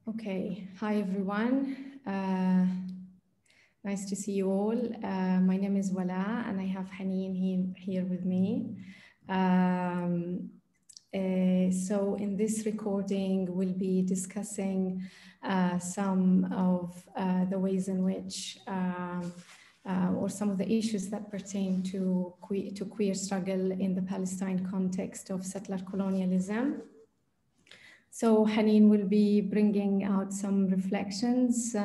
Okay, hi everyone. Nice to see you all. My name is Wala and I have Haneen here with me. So in this recording, we'll be discussing some of the ways in which or some of the issues that pertain to queer struggle in the Palestine context of settler colonialism. So Haneen will be bringing out some reflections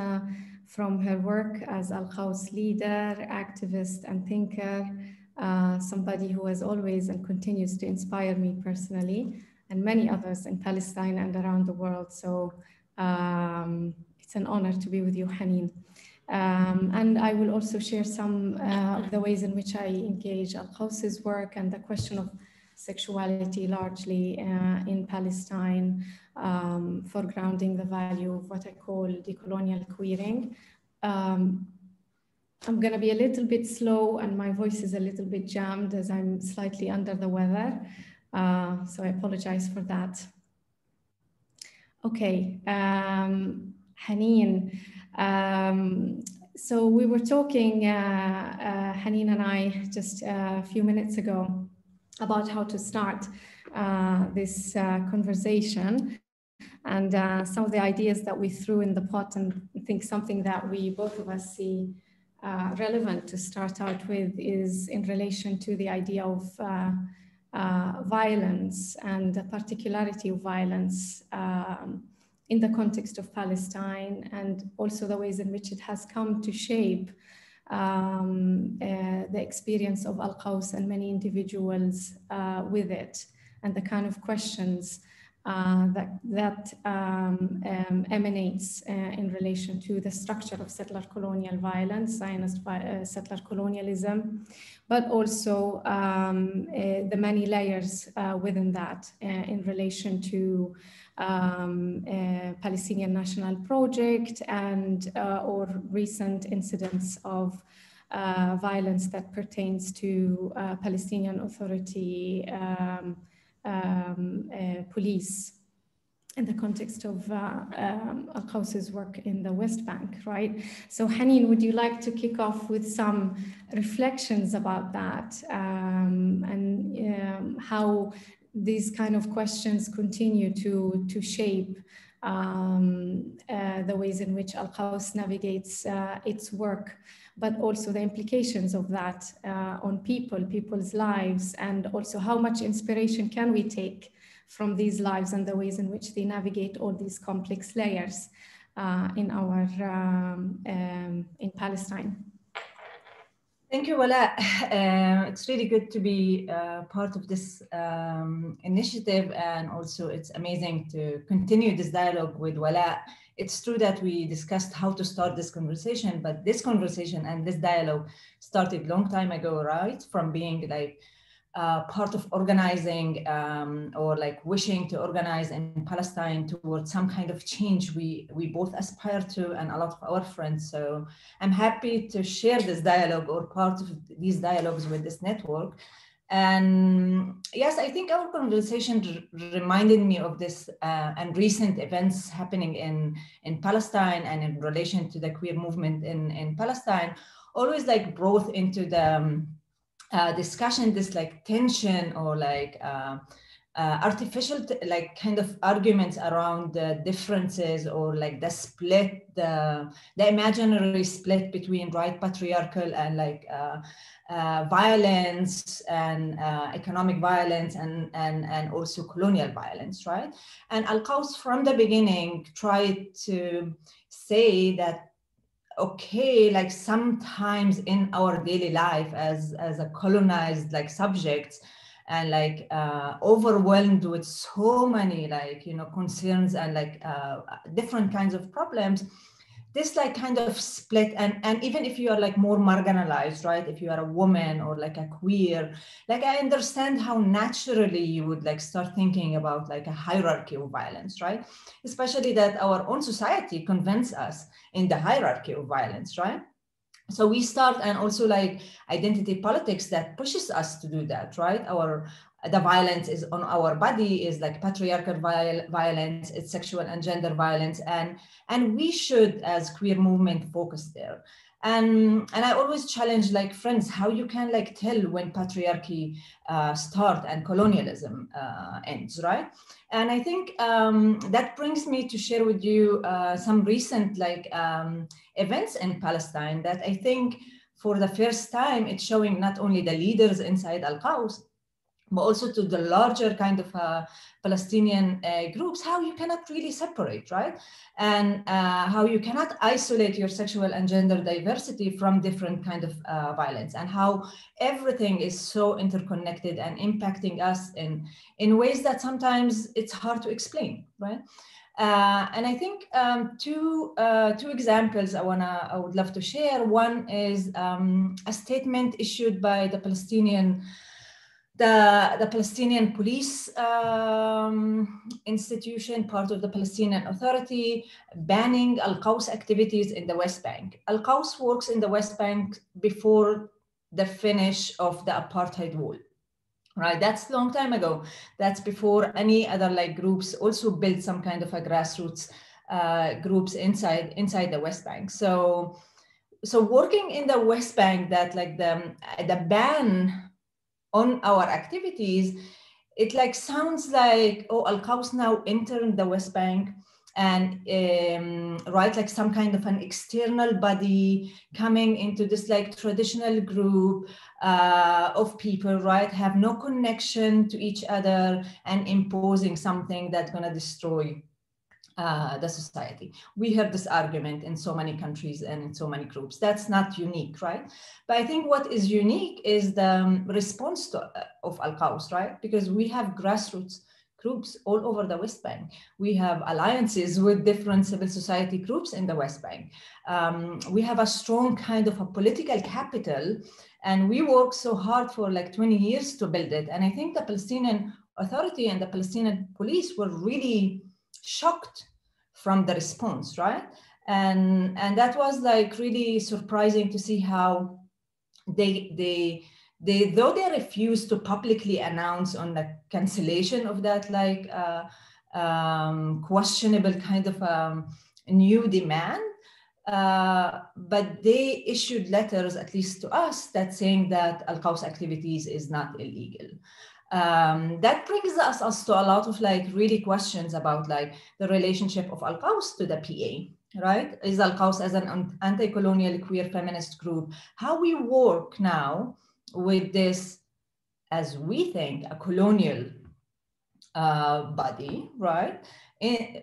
from her work as Al-Qaus leader, activist and thinker, somebody who has always and continues to inspire me personally and many others in Palestine and around the world. So it's an honor to be with you, Haneen. And I will also share some of the ways in which I engage Al-Qaus's work and the question of sexuality largely in Palestine, foregrounding the value of what I call decolonial queering. I'm going to be a little bit slow and my voice is a little bit jammed as I'm slightly under the weather. So I apologize for that. Okay, Haneen. So we were talking, Haneen and I, just a few minutes ago about how to start this conversation. And some of the ideas that we threw in the pot, and I think something that we both of us see relevant to start out with is in relation to the idea of violence and the particularity of violence in the context of Palestine, and also the ways in which it has come to shape the experience of Al-Qaus and many individuals with it, and the kind of questions that emanates in relation to the structure of settler colonial violence, Zionist settler colonialism, but also the many layers within that in relation to Palestinian National Project and or recent incidents of violence that pertains to Palestinian Authority police in the context of Al-Qaus's work in the West Bank, right? So Haneen, would you like to kick off with some reflections about that and how these kind of questions continue to shape the ways in which Al-Qaus navigates its work, but also the implications of that on people's lives, and also how much inspiration can we take from these lives and the ways in which they navigate all these complex layers in Palestine. Thank you, Wala. It's really good to be part of this initiative, and also it's amazing to continue this dialogue with Wala. It's true that we discussed how to start this conversation, but this conversation and this dialogue started a long time ago, right? From being like part of organizing or like wishing to organize in Palestine towards some kind of change we both aspire to, and a lot of our friends. So I'm happy to share this dialogue or part of these dialogues with this network. And yes, I think our conversation reminded me of this and recent events happening in Palestine and in relation to the queer movement in Palestine, always like brought into the discussion, this like tension or like artificial like kind of arguments around the differences or like the split, the imaginary split between right patriarchal and like violence and economic violence and also colonial violence, right? And Al-Qaus from the beginning tried to say that okay, like sometimes in our daily life as a colonized like subjects and like overwhelmed with so many like, you know, concerns and like different kinds of problems, this like kind of split, and even if you are like more marginalized, right? If you are a woman or like a queer, like I understand how naturally you would like start thinking about like a hierarchy of violence, right? Especially that our own society convinces us in the hierarchy of violence, right? So we start, and also like identity politics that pushes us to do that, right? Our the violence is on our body is like patriarchal violence, it's sexual and gender violence, and we should, as queer movement, focus there. And I always challenge like friends how you can like tell when patriarchy start and colonialism ends, right? And I think that brings me to share with you some recent like events in Palestine that I think for the first time it's showing not only the leaders inside Al-Qaus, but also to the larger kind of Palestinian groups, how you cannot really separate, right? And how you cannot isolate your sexual and gender diversity from different kind of violence, and how everything is so interconnected and impacting us in ways that sometimes it's hard to explain, right? And I think two examples I would love to share. One is a statement issued by the Palestinian police institution, part of the Palestinian Authority, banning Al-Qaus activities in the West Bank. Al-Qaus works in the West Bank before the finish of the apartheid wall, right? That's a long time ago. That's before any other like groups also built some kind of a grassroots groups inside the West Bank. So working in the West Bank, that like the ban on our activities, it like sounds like, oh, Al-Qaus now entered the West Bank, and right, like some kind of an external body coming into this like traditional group of people, right, have no connection to each other and imposing something that's going to destroy the society. We have this argument in so many countries and in so many groups. That's not unique, right? But I think what is unique is the response of Al-Qaus, right? Because we have grassroots groups all over the West Bank. We have alliances with different civil society groups in the West Bank. We have a strong kind of a political capital, and we worked so hard for like 20 years to build it. And I think the Palestinian Authority and the Palestinian police were really shocked from the response, right? And that was like really surprising to see how they though they refused to publicly announce on the cancellation of that like questionable kind of new demand, but they issued letters, at least to us, that saying that Al-Qaus activities is not illegal. That brings us to a lot of like really questions about like the relationship of Al-Qaus to the PA, right? Is Al-Qaus as an anti-colonial queer feminist group, how we work now with this, as we think, a colonial body, right?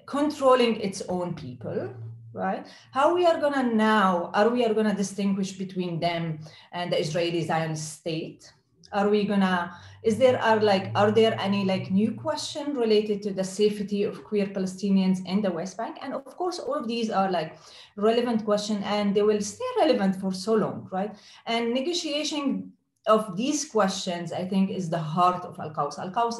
Controlling its own people, right? How we are gonna now, are we gonna distinguish between them and the Israeli Zionist state? Are we gonna, are there any like new question related to the safety of queer Palestinians in the West Bank? And of course, all of these are like relevant questions, and they will stay relevant for so long, right? And negotiation of these questions, I think, is the heart of Al-Qaus. Al-Qaus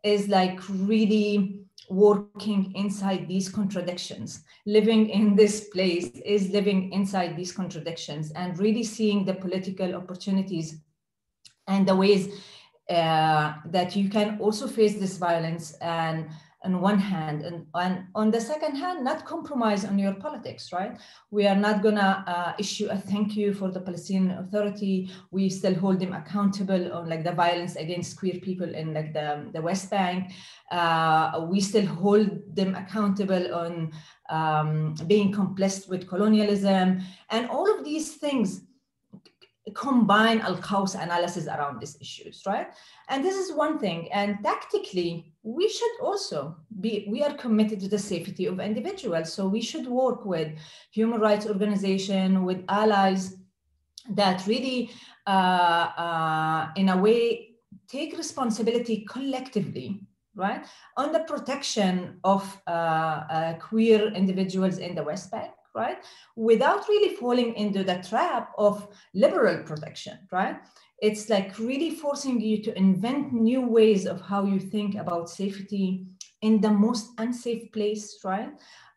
is like really working inside these contradictions. Living in this place is living inside these contradictions and really seeing the political opportunities and the ways that you can also face this violence, and on one hand, and on the second hand, not compromise on your politics, right? We are not gonna issue a thank you for the Palestinian Authority. We still hold them accountable on like the violence against queer people in like the West Bank. We still hold them accountable on being complicit with colonialism, and all of these things combine Al-Qaus analysis around these issues, right? And this is one thing. And tactically, we should also we are committed to the safety of individuals. So we should work with human rights organizations, with allies that really, in a way, take responsibility collectively, right, on the protection of queer individuals in the West Bank, right, without really falling into the trap of liberal protection, right? It's like really forcing you to invent new ways of how you think about safety in the most unsafe place, right?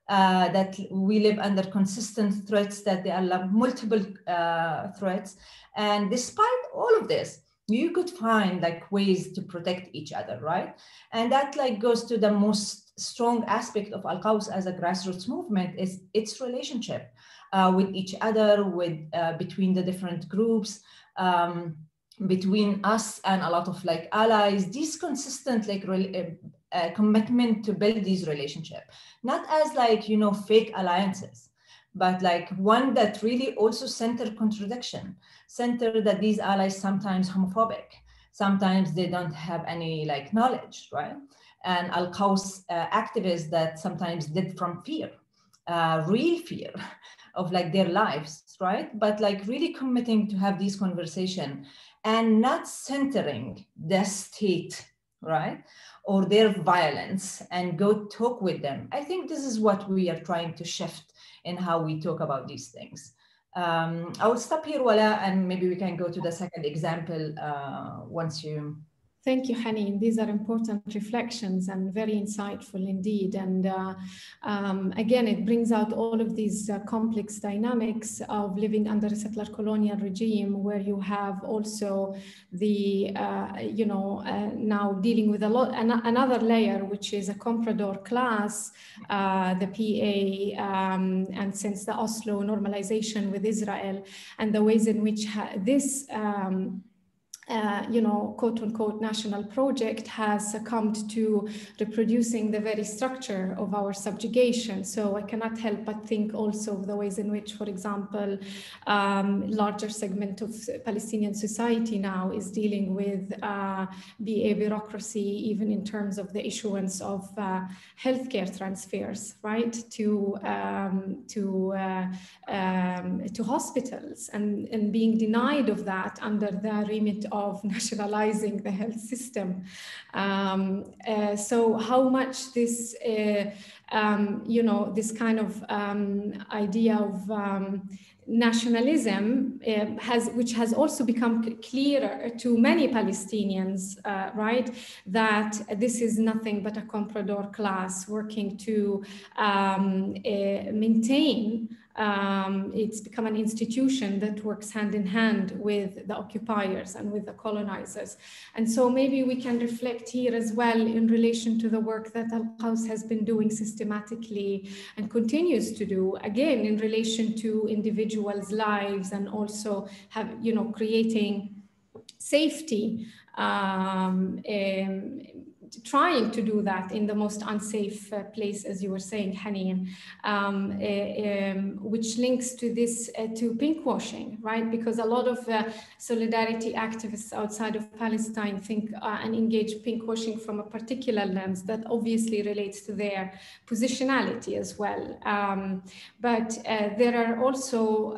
That we live under consistent threats, that there are multiple threats. And despite all of this, you could find like ways to protect each other, right? And that like goes to the most strong aspect of Al-Qaws as a grassroots movement is its relationship with each other, with between the different groups, between us and a lot of like allies. These consistent like commitment to build these relationships, not as like, you know, fake alliances, but like one that really also center contradiction, center that these allies sometimes homophobic, sometimes they don't have any like knowledge, right? And Al-Qaws activists that sometimes did from fear, real fear of like their lives, right? But like really committing to have these conversation and not centering the state, right? Or their violence and go talk with them. I think this is what we are trying to shift in how we talk about these things. I will stop here, Wala, and maybe we can go to the second example once you... Thank you, Haneen. These are important reflections and very insightful indeed. And again, it brings out all of these complex dynamics of living under a settler colonial regime, where you have also the, now dealing with another layer, which is a comprador class, the PA, and since the Oslo normalization with Israel, and the ways in which this quote unquote national project has succumbed to reproducing the very structure of our subjugation. So I cannot help but think also of the ways in which, for example, larger segment of Palestinian society now is dealing with BA bureaucracy, even in terms of the issuance of healthcare transfers, right, to hospitals, and being denied of that under the remit of nationalizing the health system. So how much this, this kind of idea of nationalism which has also become clearer to many Palestinians, right, that this is nothing but a comprador class working to maintain. It's become an institution that works hand in hand with the occupiers and with the colonizers. And so maybe we can reflect here as well in relation to the work that Al-Qaws has been doing systematically and continues to do, again, in relation to individuals' lives, and also have, creating safety, trying to do that in the most unsafe place, as you were saying, Haneen, which links to this, to pinkwashing, right? Because a lot of solidarity activists outside of Palestine think and engage pinkwashing from a particular lens that obviously relates to their positionality as well. But there are also,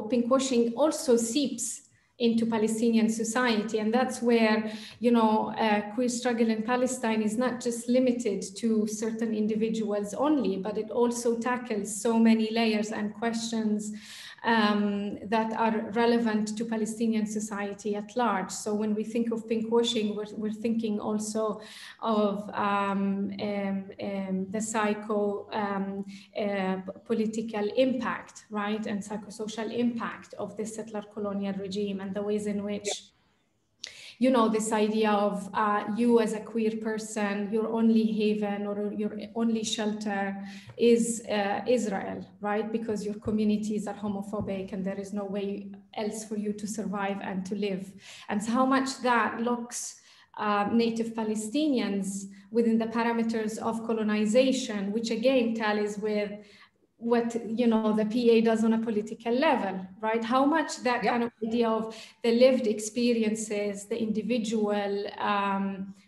pinkwashing also seeps into Palestinian society. And that's where, queer struggle in Palestine is not just limited to certain individuals only, but it also tackles so many layers and questions that are relevant to Palestinian society at large. So when we think of pinkwashing, we're thinking also of the political impact, right, and psychosocial impact of the settler colonial regime, and the ways in which, this idea of you as a queer person, your only haven or your only shelter is Israel, right? Because your communities are homophobic and there is no way else for you to survive and to live. And so how much that locks native Palestinians within the parameters of colonization, which again tallies with what the PA does on a political level, right? How much that kind of idea of the lived experiences, the individual,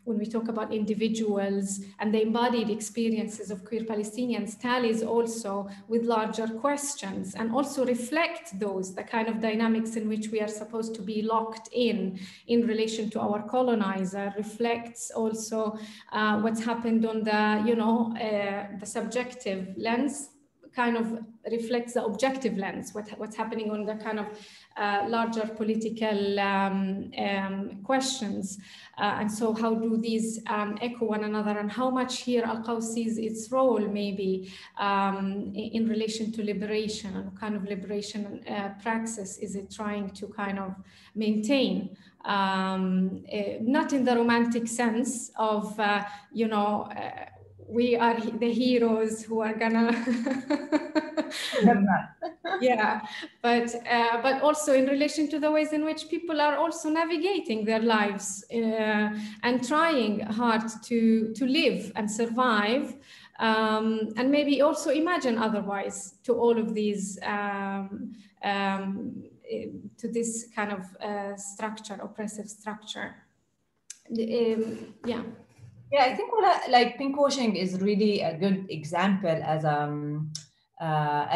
when we talk about individuals and the embodied experiences of queer Palestinians, tallies also with larger questions, and also reflect the kind of dynamics in which we are supposed to be locked in relation to our colonizer, reflects also what's happened on the, the subjective lens, kind of reflects the objective lens, what's happening on the kind of larger political questions. And so how do these echo one another, and how much here Alqaus sees its role maybe in relation to liberation, and what kind of liberation praxis is it trying to kind of maintain? Not in the romantic sense of, we are the heroes who are gonna yeah, but also in relation to the ways in which people are also navigating their lives and trying hard to live and survive, and maybe also imagine otherwise to all of these to this kind of structure, oppressive structure. Yeah. Yeah, I think like pinkwashing is really a good example as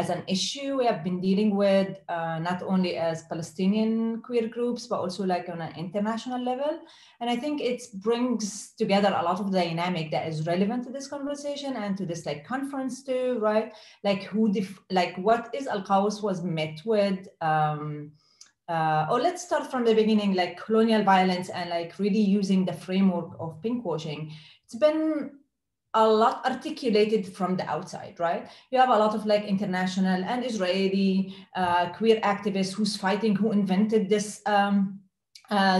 an issue we have been dealing with, not only as Palestinian queer groups, but also like on an international level. And I think it brings together a lot of dynamic that is relevant to this conversation and to this like conference too, right? Like what is Alqaus was met with, or let's start from the beginning, like colonial violence and like really using the framework of pinkwashing. It's been a lot articulated from the outside, right? You have a lot of like international and Israeli queer activists who's fighting, who invented this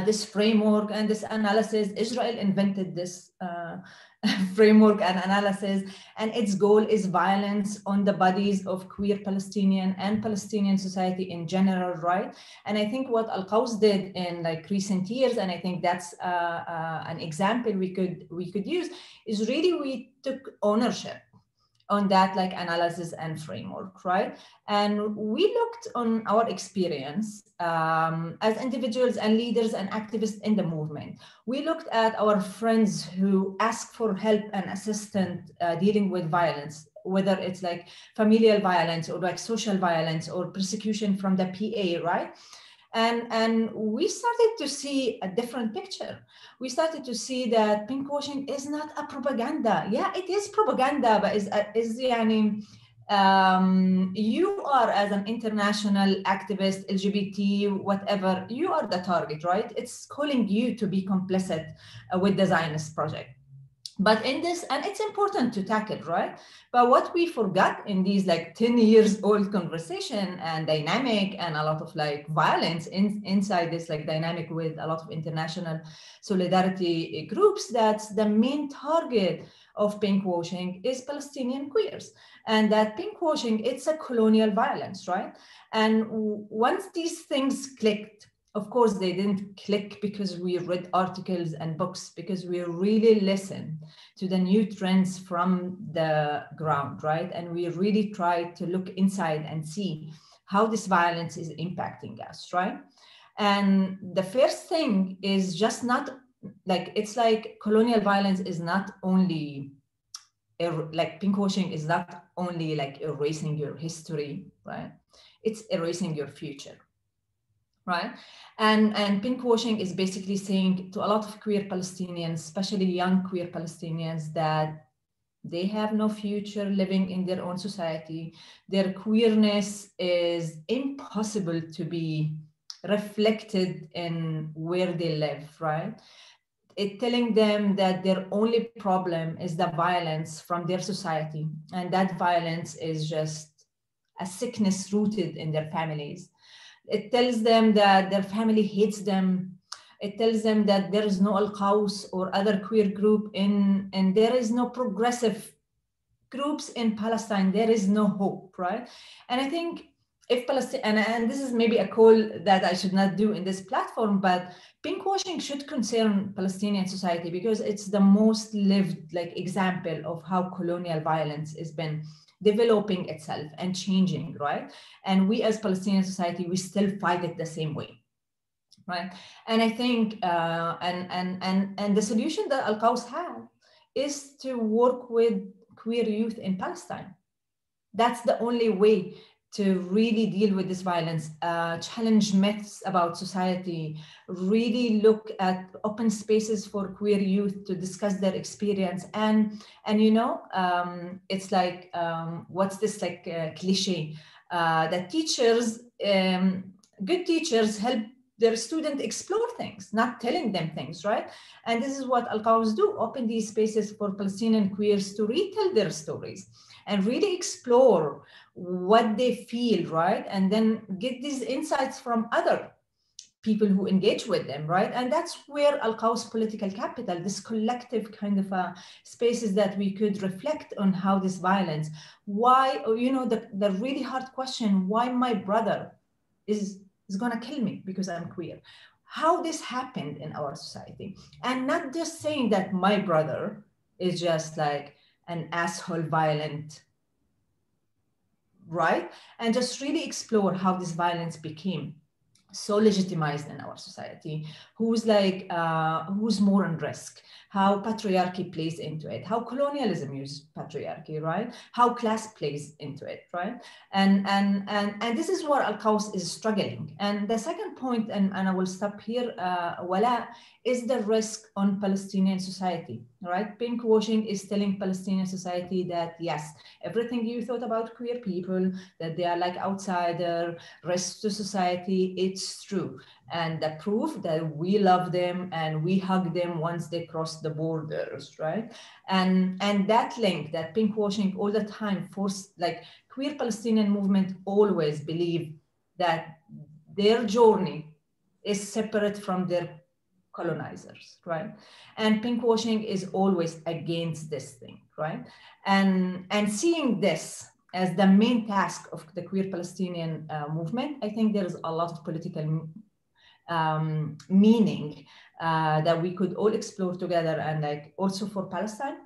this framework and this analysis. Israel invented this framework and analysis, and its goal is violence on the bodies of queer Palestinian and Palestinian society in general, right? And I think what Alqaus did in like recent years, and I think that's an example we could use, is really we took ownership on that like analysis and framework, right? And we looked on our experience as individuals and leaders and activists in the movement. We looked at our friends who ask for help and assistance dealing with violence, whether it's like familial violence or like social violence or persecution from the PA, right? And we started to see a different picture. We started to see that pinkwashing is not a propaganda. Yeah, it is propaganda, but you are as an international activist, LGBT, whatever, you are the target, right? It's calling you to be complicit with the Zionist project. But in this, and it's important to tackle, right? But what we forgot in these like 10 years old conversation and dynamic and a lot of like violence inside this like dynamic with a lot of international solidarity groups, that's the main target of pinkwashing is Palestinian queers. And that pinkwashing, it's a colonial violence, right? And once these things clicked, of course, they didn't click because we read articles and books, because we really listened to the new trends from the ground, right? And we really tried to look inside and see how this violence is impacting us, right? And the first thing is just not like, it's like colonial violence is not only, like pinkwashing is not only like erasing your history, right? It's erasing your future. Right? And pinkwashing is basically saying to a lot of queer Palestinians, especially young queer Palestinians, that they have no future living in their own society. Their queerness is impossible to be reflected in where they live, right? It telling them that their only problem is the violence from their society. And that violence is just a sickness rooted in their families. It tells them that their family hates them. It tells them that there is no Alqaus or other queer group and there is no progressive groups in Palestine. There is no hope, right? And I think if Palestine, and this is maybe a call that I should not do in this platform, but pinkwashing should concern Palestinian society because it's the most lived like example of how colonial violence has been developing itself and changing, right? And we as Palestinian society, we still fight it the same way, right? And I think, and the solution that Alqaus have is to work with queer youth in Palestine. That's the only way to really deal with this violence, challenge myths about society, really look at open spaces for queer youth to discuss their experience. And you know, it's like, what's this like cliche that teachers, good teachers help their student explore things, not telling them things, right? And this is what Alqaisiya do, open these spaces for Palestinian queers to retell their stories and really explore what they feel, right? And then get these insights from other people who engage with them, right? And that's where Alqaisiya's political capital, this collective kind of spaces that we could reflect on how this violence, why, you know, the really hard question, why my brother is gonna kill me because I'm queer, how this happened in our society. And not just saying that my brother is just like an asshole, violent, right? And just really explore how this violence became so legitimized in our society, who's like, who's more on risk, how patriarchy plays into it, how colonialism uses patriarchy, right? How class plays into it, right? And this is where Alqaisiya is struggling. And the second point, and I will stop here, Wala, is the risk on Palestinian society, right? Pinkwashing is telling Palestinian society that, yes, everything you thought about queer people, that they are like outsider, risk to society, it's true. And the proof that we love them and we hug them once they cross the borders, right? And that link, that pinkwashing all the time, forced, like, queer Palestinian movement always believe that their journey is separate from their colonizers, right? And pinkwashing is always against this thing, right? And seeing this as the main task of the queer Palestinian movement, I think there is a lot of political meaning that we could all explore together, and like also for Palestine,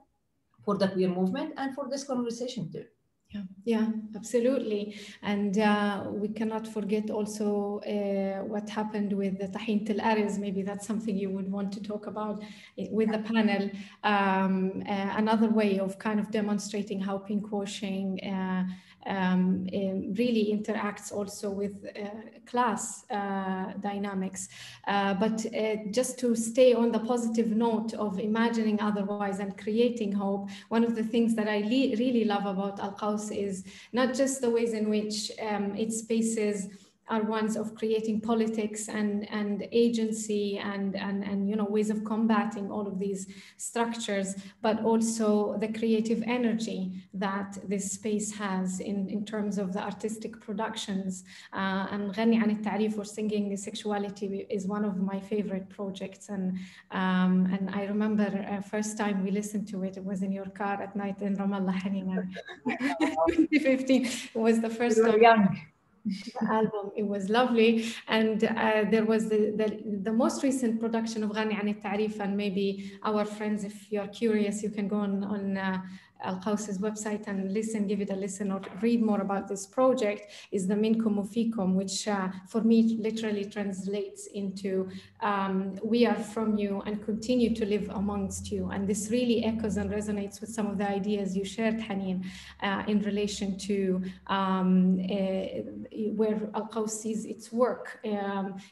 for the queer movement, and for this conversation too. Yeah, absolutely. And we cannot forget also what happened with the Tahint al-Ariz. Maybe that's something you would want to talk about with the panel. Another way of kind of demonstrating how pinkwashing really interacts also with class dynamics. But just to stay on the positive note of imagining otherwise and creating hope, one of the things that I really love about Alqaisiya is not just the ways in which its spaces are ones of creating politics and agency and you know, ways of combating all of these structures, but also the creative energy that this space has in terms of the artistic productions. And Ghani An Al-Ta'rif, or Singing Sexuality, is one of my favorite projects. And I remember first time we listened to it, it was in your car at night in Ramallah, Haneen. 2015 it was the first time. Young. The album, it was lovely. And there was the most recent production of Ghani An Al-Ta'rif, and maybe our friends, if you're curious, you can go on Alqaisiya's website and give it a listen or read more about this project, is the Minkum Fikum, which for me literally translates into we are from you and continue to live amongst you. And this really echoes and resonates with some of the ideas you shared, Haneen, in relation to where Alqaisiya sees its work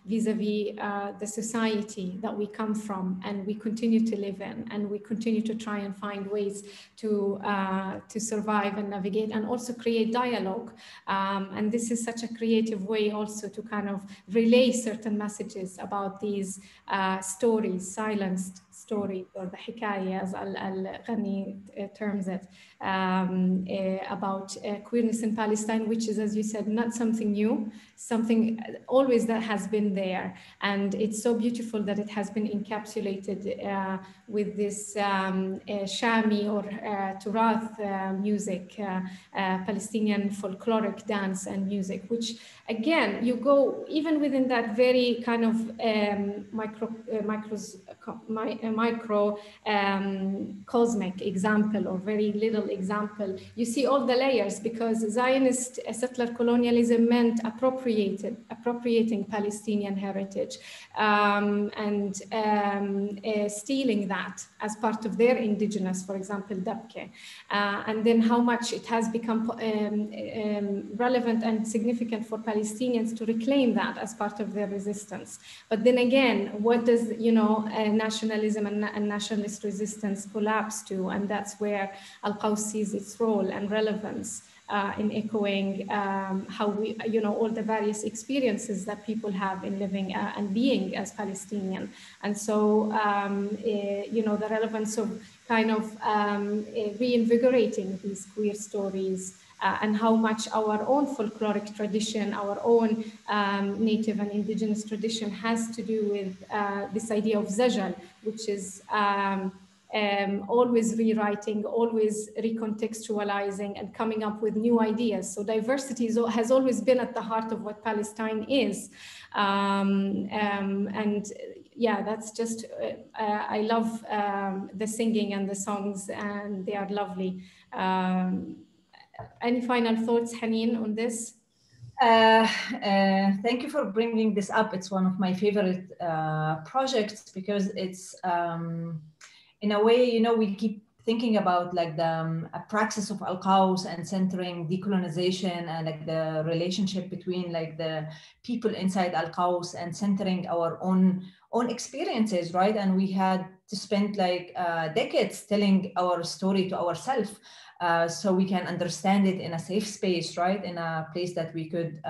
vis-a-vis the society that we come from and we continue to live in, and we continue to try and find ways to survive and navigate and also create dialogue. And this is such a creative way also to kind of relay certain messages about these stories, silenced stories, or the hikaya, as Al-Ghani terms it, about queerness in Palestine, which is, as you said, not something new, something always that has been there. And it's so beautiful that it has been encapsulated with this Shami or Turath music, Palestinian folkloric dance and music, which again, you go even within that very kind of micro cosmic example or very little example. You see all the layers, because Zionist settler colonialism meant appropriating Palestinian heritage and stealing that as part of their indigenous, for example, dabke. And then how much it has become relevant and significant for Palestinians to reclaim that as part of their resistance. But then again, what does, nationalism and nationalist resistance collapse to? And that's where Al-Qaws sees its role and relevance in echoing how we, all the various experiences that people have in living and being as Palestinian. And so, the relevance of kind of reinvigorating these queer stories and how much our own folkloric tradition, our own native and indigenous tradition has to do with this idea of zajal, which is always rewriting, always recontextualizing and coming up with new ideas. So diversity has always been at the heart of what Palestine is. And yeah, that's just, I love the singing and the songs, and they are lovely. Any final thoughts, Haneen, on this? Thank you for bringing this up. It's one of my favorite projects, because it's, in a way, we keep thinking about like the praxis of Al-Qaws and centering decolonization and like the relationship between like the people inside Al-Qaws and centering our own experiences, right? And we had to spend like decades telling our story to ourselves. So we can understand it in a safe space, right? In a place that we could,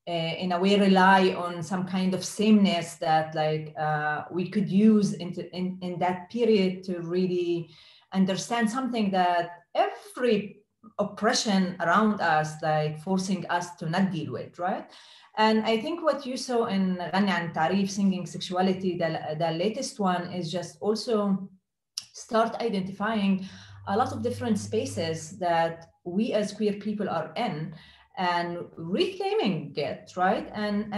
in a way, rely on some kind of sameness that like we could use in that period to really understand something that every oppression around us, like forcing us to not deal with, right? And I think what you saw in Ghani An Tarif, singing sexuality, the latest one, is just also start identifying a lot of different spaces that we as queer people are in, and reclaiming it, right? And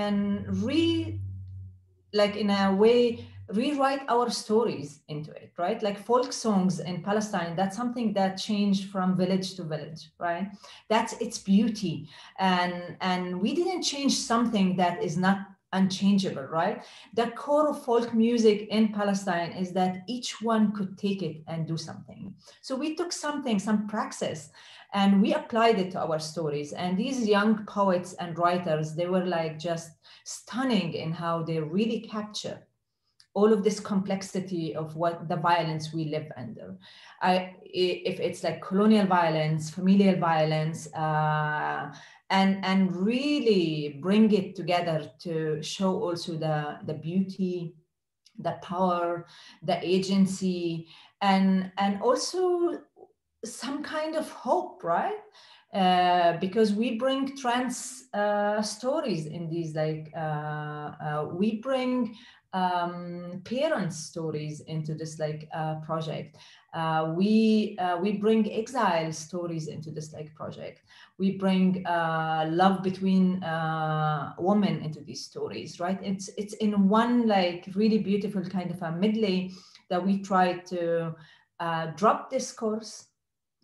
like in a way, rewrite our stories into it, right? Like folk songs in Palestine, that's something that changed from village to village, right? That's its beauty. And we didn't change something that is not unchangeable, right? The core of folk music in Palestine is that each one could take it and do something. So we took something, some praxis, and we applied it to our stories. And these young poets and writers, they were like just stunning in how they really capture all of this complexity of what the violence we live under. If it's like colonial violence, familial violence, and really bring it together to show also the beauty, the power, the agency, and also some kind of hope, right? Because we bring trans stories in these, like we bring parents' stories into this like project. We bring exile stories into this like project. We bring love between women into these stories, right? It's in one like really beautiful kind of a medley that we try to drop discourse,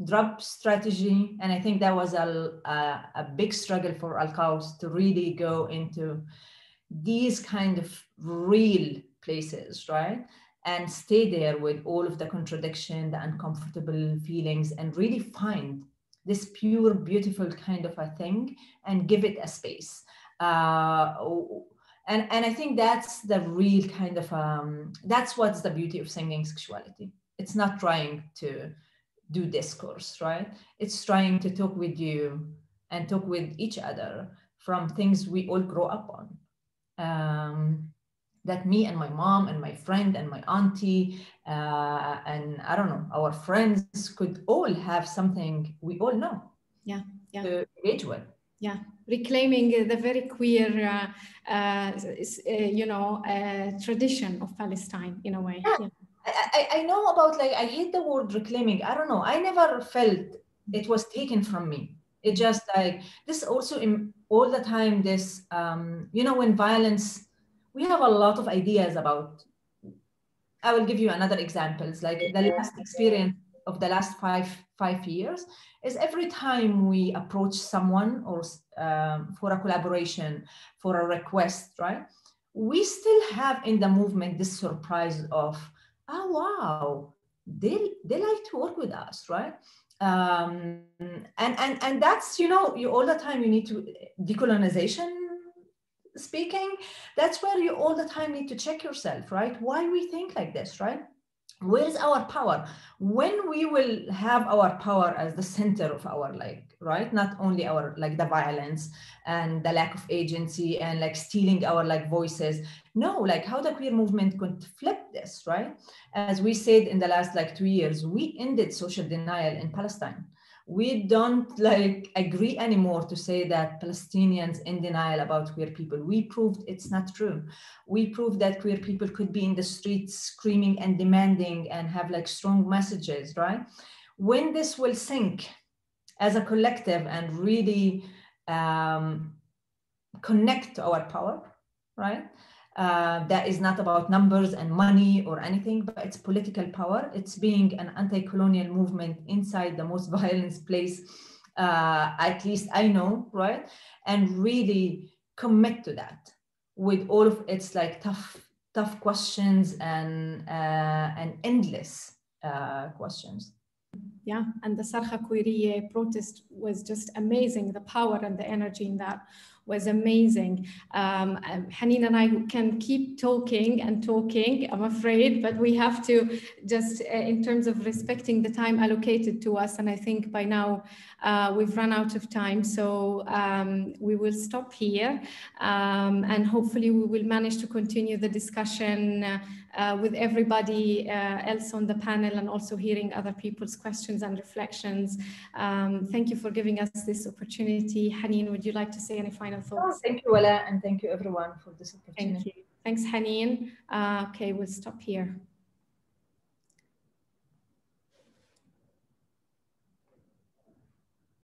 drop strategy. And I think that was a big struggle for Al-Qaws to really go into these kind of real places, right? And stay there with all of the contradiction, the uncomfortable feelings, and really find this pure, beautiful kind of a thing and give it a space. And I think that's the real kind of, that's what's the beauty of singing sexuality. It's not trying to do discourse, right? It's trying to talk with you and talk with each other from things we all grow up on. That me and my mom and my friend and my auntie and I don't know, our friends could all have something we all know. Yeah. To engage with. Yeah, reclaiming the very queer, tradition of Palestine in a way. Yeah. I know about, like, I hate the word reclaiming. I don't know. I never felt it was taken from me. It just like this also all the time, this, when violence, we have a lot of ideas about I will give you another examples. Like the last experience of the last five years is every time we approach someone or for a collaboration, for a request, right? We still have in the movement this surprise of, oh wow, they like to work with us, right? And that's, you know, you all the time you need to decolonization speaking, that's where you all the time need to check yourself, right? Why we think like this, right? Where's our power? When we will have our power as the center of our, like, right, not only our, like, the violence and the lack of agency and like stealing our like voices. No, like how the queer movement could flip this, right? As we said in the last like 2 years, we ended social denial in Palestine. We don't like agree anymore to say that Palestinians in denial about queer people. We proved it's not true. We proved that queer people could be in the streets screaming and demanding and have like strong messages, right? When this will sink as a collective and really connect to our power, right? That is not about numbers and money or anything, but it's political power. It's being an anti-colonial movement inside the most violent place, at least I know, right? And really commit to that with all of its like tough questions and endless questions. Yeah, and the Sarha Queeriye protest was just amazing. The power and the energy in that was amazing. Haneen and I can keep talking and talking, I'm afraid, but we have to just, in terms of respecting the time allocated to us, and I think by now we've run out of time, so we will stop here, and hopefully we will manage to continue the discussion with everybody else on the panel and also hearing other people's questions and reflections. Thank you for giving us this opportunity. Haneen, would you like to say any final thoughts? Oh, thank you, Wala, and thank you everyone for this opportunity. Thank you. Thanks, Haneen. Okay, we'll stop here.